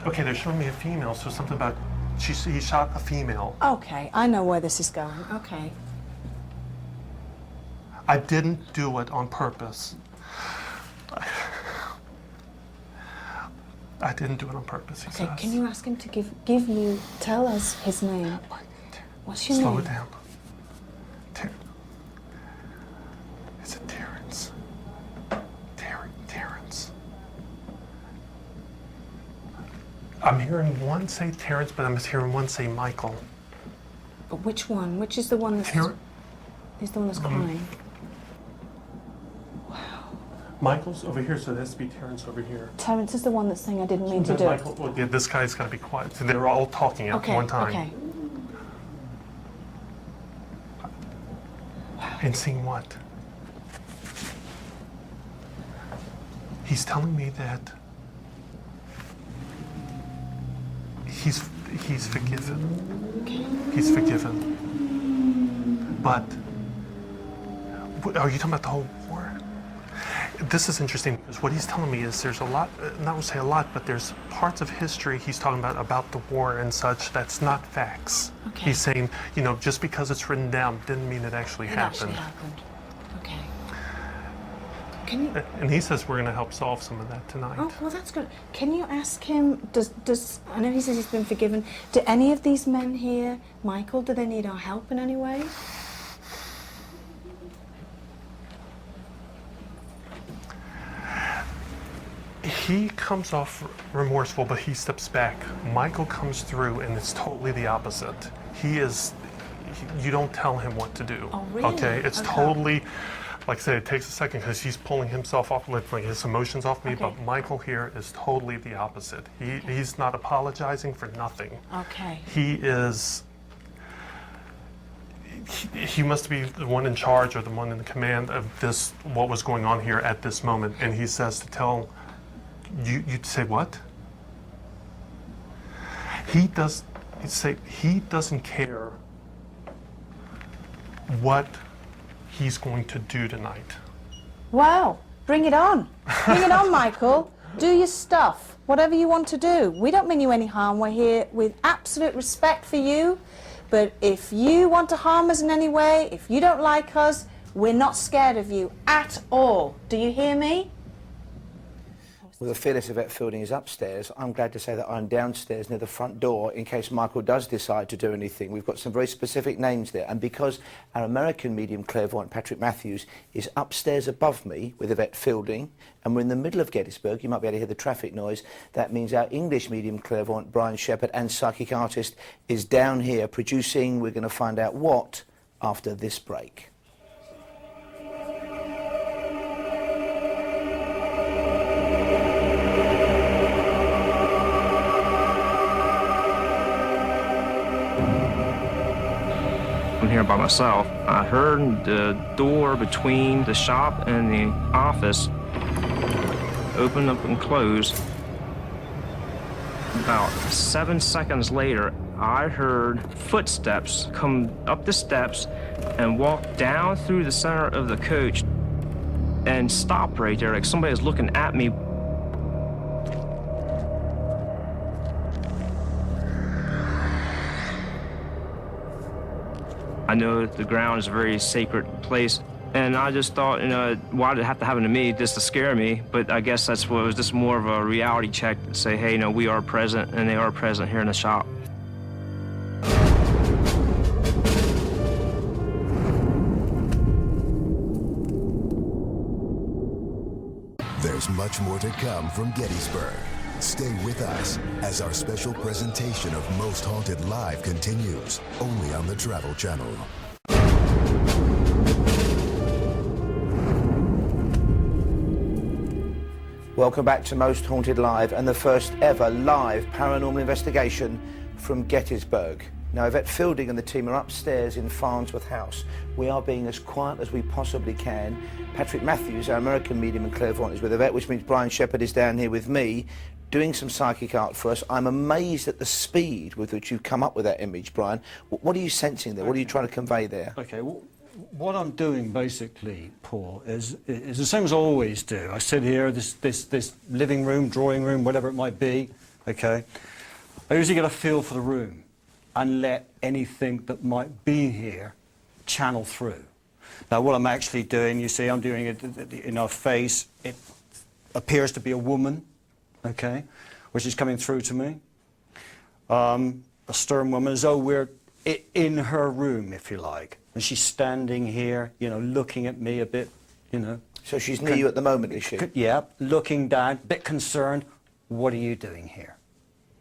Okay, they're showing me a female, so something about he shot a female. Okay, I know where this is going. Okay. I didn't do it on purpose. I didn't do it on purpose, he says. Okay, can you ask him to tell us his name? What's your name? Slow it down. Is it Terrence? Terrence. I'm hearing one say Terrence, but I'm hearing one say Michael. But which one? Which is the one that's... He's the one that's crying. Michael's over here, so it has to be Terrence over here. Terrence is the one that's saying I didn't mean to do Michael, well, yeah, this guy's got to be quiet. So they're all talking at one time. Okay. And seeing what? He's telling me that he's forgiven. Okay. He's forgiven. But are you talking about the whole war? This is interesting because what he's telling me is there's a lot, not to say a lot, but there's parts of history he's talking about the war and such that's not facts. Okay. He's saying, you know, just because it's written down didn't mean it actually happened. Okay. Can you... And he says we're going to help solve some of that tonight. Oh, well, that's good. Can you ask him, does I know he says he's been forgiven. Do any of these men here, Michael, do they need our help in any way? He comes off remorseful, but he steps back. Michael comes through, and it's totally the opposite. You don't tell him what to do. Oh, really? Okay? It's totally, like I said, it takes a second because he's pulling himself off, like his emotions off me, but Michael here is totally the opposite. He's not apologizing for nothing. Okay. He must be the one in charge or the one in the command of this, what was going on here at this moment, and he says to tell... You'd say what? He doesn't care what he's going to do tonight. Wow, bring it on. Bring it on, Michael. Do your stuff, whatever you want to do. We don't mean you any harm. We're here with absolute respect for you. But if you want to harm us in any way, if you don't like us, we're not scared of you at all. Do you hear me? Well, the fearless Yvette Fielding is upstairs. I'm glad to say that I'm downstairs near the front door in case Michael does decide to do anything. We've got some very specific names there, and because our American medium clairvoyant Patrick Matthews is upstairs above me with Yvette Fielding, and we're in the middle of Gettysburg, you might be able to hear the traffic noise, that means our English medium clairvoyant Brian Shepherd and psychic artist is down here producing. We're going to find out what after this break. I'm here by myself. I heard the door between the shop and the office open up and close. About 7 seconds later, I heard footsteps come up the steps and walk down through the center of the coach and stop right there, like somebody was looking at me. I know the ground is a very sacred place, and I just thought, you know, why did it have to happen to me just to scare me? But I guess that's what it was, just more of a reality check to say, hey, you know, we are present, and they are present here in the shop. There's much more to come from Gettysburg. Stay with us as our special presentation of Most Haunted Live continues, only on the Travel Channel. Welcome back to Most Haunted Live and the first ever live paranormal investigation from Gettysburg. Now, Yvette Fielding and the team are upstairs in Farnsworth House. We are being as quiet as we possibly can. Patrick Matthews, our American medium and clairvoyant, is with Yvette, which means Brian Shepherd is down here with me, doing some psychic art for us. I'm amazed at the speed with which you've come up with that image, Brian. What are you sensing there? What are you trying to convey there? Okay, what I'm doing basically, Paul, is the same as I always do. I sit here, this living room, drawing room, whatever it might be, okay, I usually get a feel for the room and let anything that might be here channel through. Now, what I'm actually doing, you see, I'm doing it in her face. It appears to be a woman, okay, which is coming through to me. A stern woman, as though we're in her room, if you like. And she's standing here, you know, looking at me a bit, you know. So she's near you at the moment, is she? Yeah, looking down, a bit concerned. What are you doing here?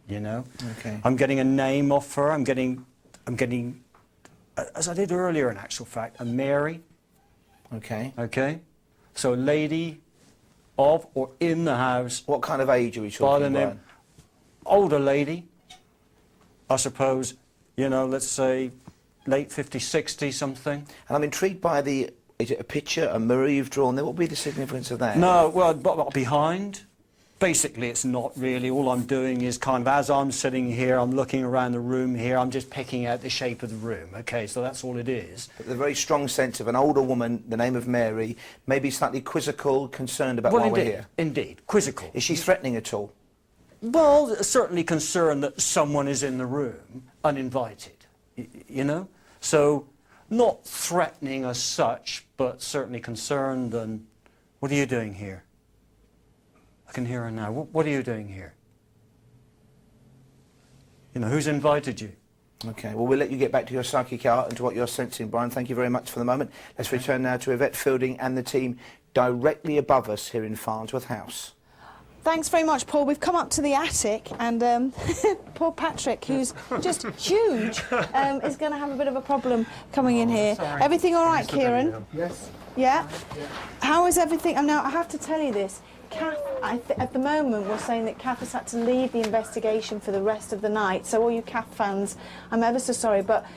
You know? Okay. I'm getting a name off her. I'm getting, as I did earlier in actual fact, a Mary. Okay. Okay? So a lady of or in the house. What kind of age are we By talking the name, about? older lady, I suppose, you know, let's say late 50s, 60s, something. And I'm intrigued by the, is it a picture, a mirror you've drawn there? What would be the significance of that? No, well, but behind, basically it's not really. All I'm doing is kind of, as I'm sitting here, I'm looking around the room here, I'm just picking out the shape of the room, okay, so that's all it is. But the very strong sense of an older woman, the name of Mary, maybe slightly quizzical, concerned about why we're here. Indeed, quizzical. Is she threatening at all? Well, certainly concerned that someone is in the room, uninvited, you know? So, not threatening as such, but certainly concerned and, what are you doing here? I can hear her now. What are you doing here? You know, who's invited you? Okay, well, we'll let you get back to your psychic art and to what you're sensing, Brian. Thank you very much for the moment. Let's return now to Yvette Fielding and the team directly above us here in Farnsworth House. Thanks very much, Paul. We've come up to the attic, and poor Patrick, who's just huge, is going to have a bit of a problem coming in here. Sorry. Everything all right, Kieran? Yes. Yeah? How is everything? Now, I have to tell you this. Kath, at the moment, we're saying that Kath has had to leave the investigation for the rest of the night. So all you Kath fans, I'm ever so sorry, but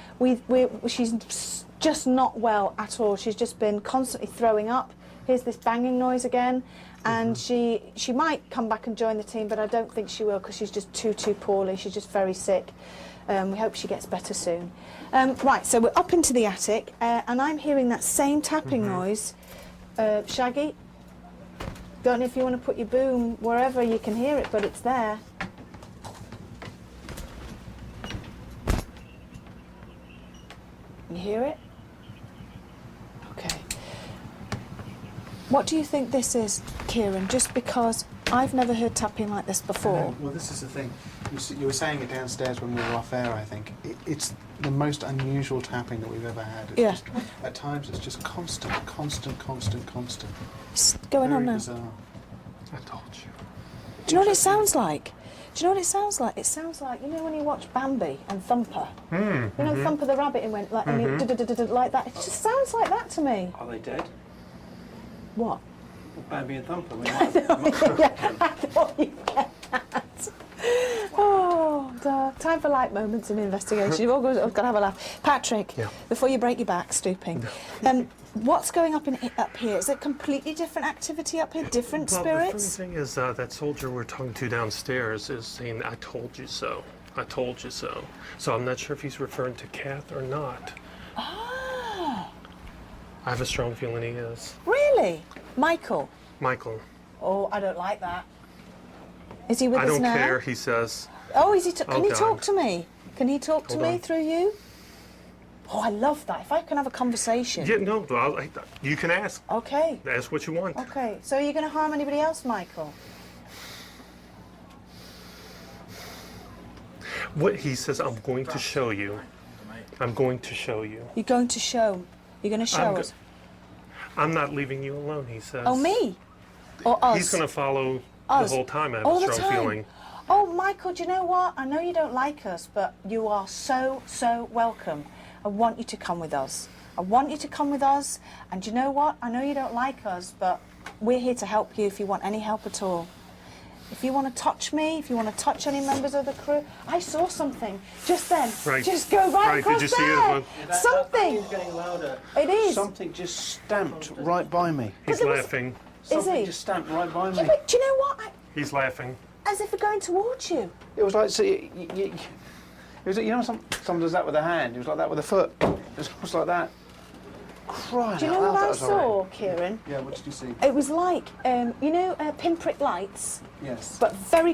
she's just not well at all. She's just been constantly throwing up. Here's this banging noise again. And she might come back and join the team, but I don't think she will because she's just too poorly. She's just very sick. We hope she gets better soon. Right, so we're up into the attic, and I'm hearing that same tapping noise. Shaggy, don't know if you want to put your boom wherever you can hear it, but it's there. You hear it? Okay. What do you think this is, Kieran? Just because I've never heard tapping like this before. Well, this is the thing. You were saying it downstairs when we were off air, I think. It's the most unusual tapping that we've ever had. It's just, at times it's just constant. It's going on now. Bizarre. I told you. Do you know what it sounds like? Do you know what it sounds like? It sounds like, you know when you watch Bambi and Thumper? You know Thumper the rabbit and went like, and he like that? It just sounds like that to me. Are they dead? What? Bambi and Thumper. I thought you get that. Oh, duh. Time for light moments in investigation. You've all got to have a laugh. Patrick, before you break your back stooping, what's going up here? Is it completely different activity up here? Different spirits? The funny thing is that soldier we're talking to downstairs is saying, I told you so. I told you so. So I'm not sure if he's referring to Kath or not. Ah. I have a strong feeling he is. Really? Michael? Michael. Oh, I don't like that. Is he with I us don't now? care, he says. Oh, is he? Can he God. talk to me? Can he talk to Hold me on. through you? Oh, I love that. If I can have a conversation. Yeah, no, you can ask. Okay. Ask what you want. Okay. So are you going to harm anybody else, Michael? What he says, I'm going to show you. I'm going to show you. You're going to show. You're going to show us. I'm not leaving you alone, he says. Oh, me? Or us? He's going to follow Us. the whole time. I have All a the strong time. feeling. Oh, Michael, do you know what? I know you don't like us, but you are so welcome. I want you to come with us. I want you to come with us. And do you know what? I know you don't like us, but we're here to help you if you want any help at all. If you want to touch me, if you want to touch any members of the crew, I saw something just then. Right. Just go right across Did you see there. it? Something. It's getting louder. It is. Something just stamped right by me. He's it was- laughing. Is Something he? just stamped right by me. Yeah, but do you know what? He's laughing. As if we're going towards you. It was like, see, it was, you know, someone does that with a hand. It was like that with a foot. It was almost like that. Crying Do you out know loud, what that I was saw, horrible. Kieran? Yeah, what did you see? It was like, you know, pinprick lights, Yes. but very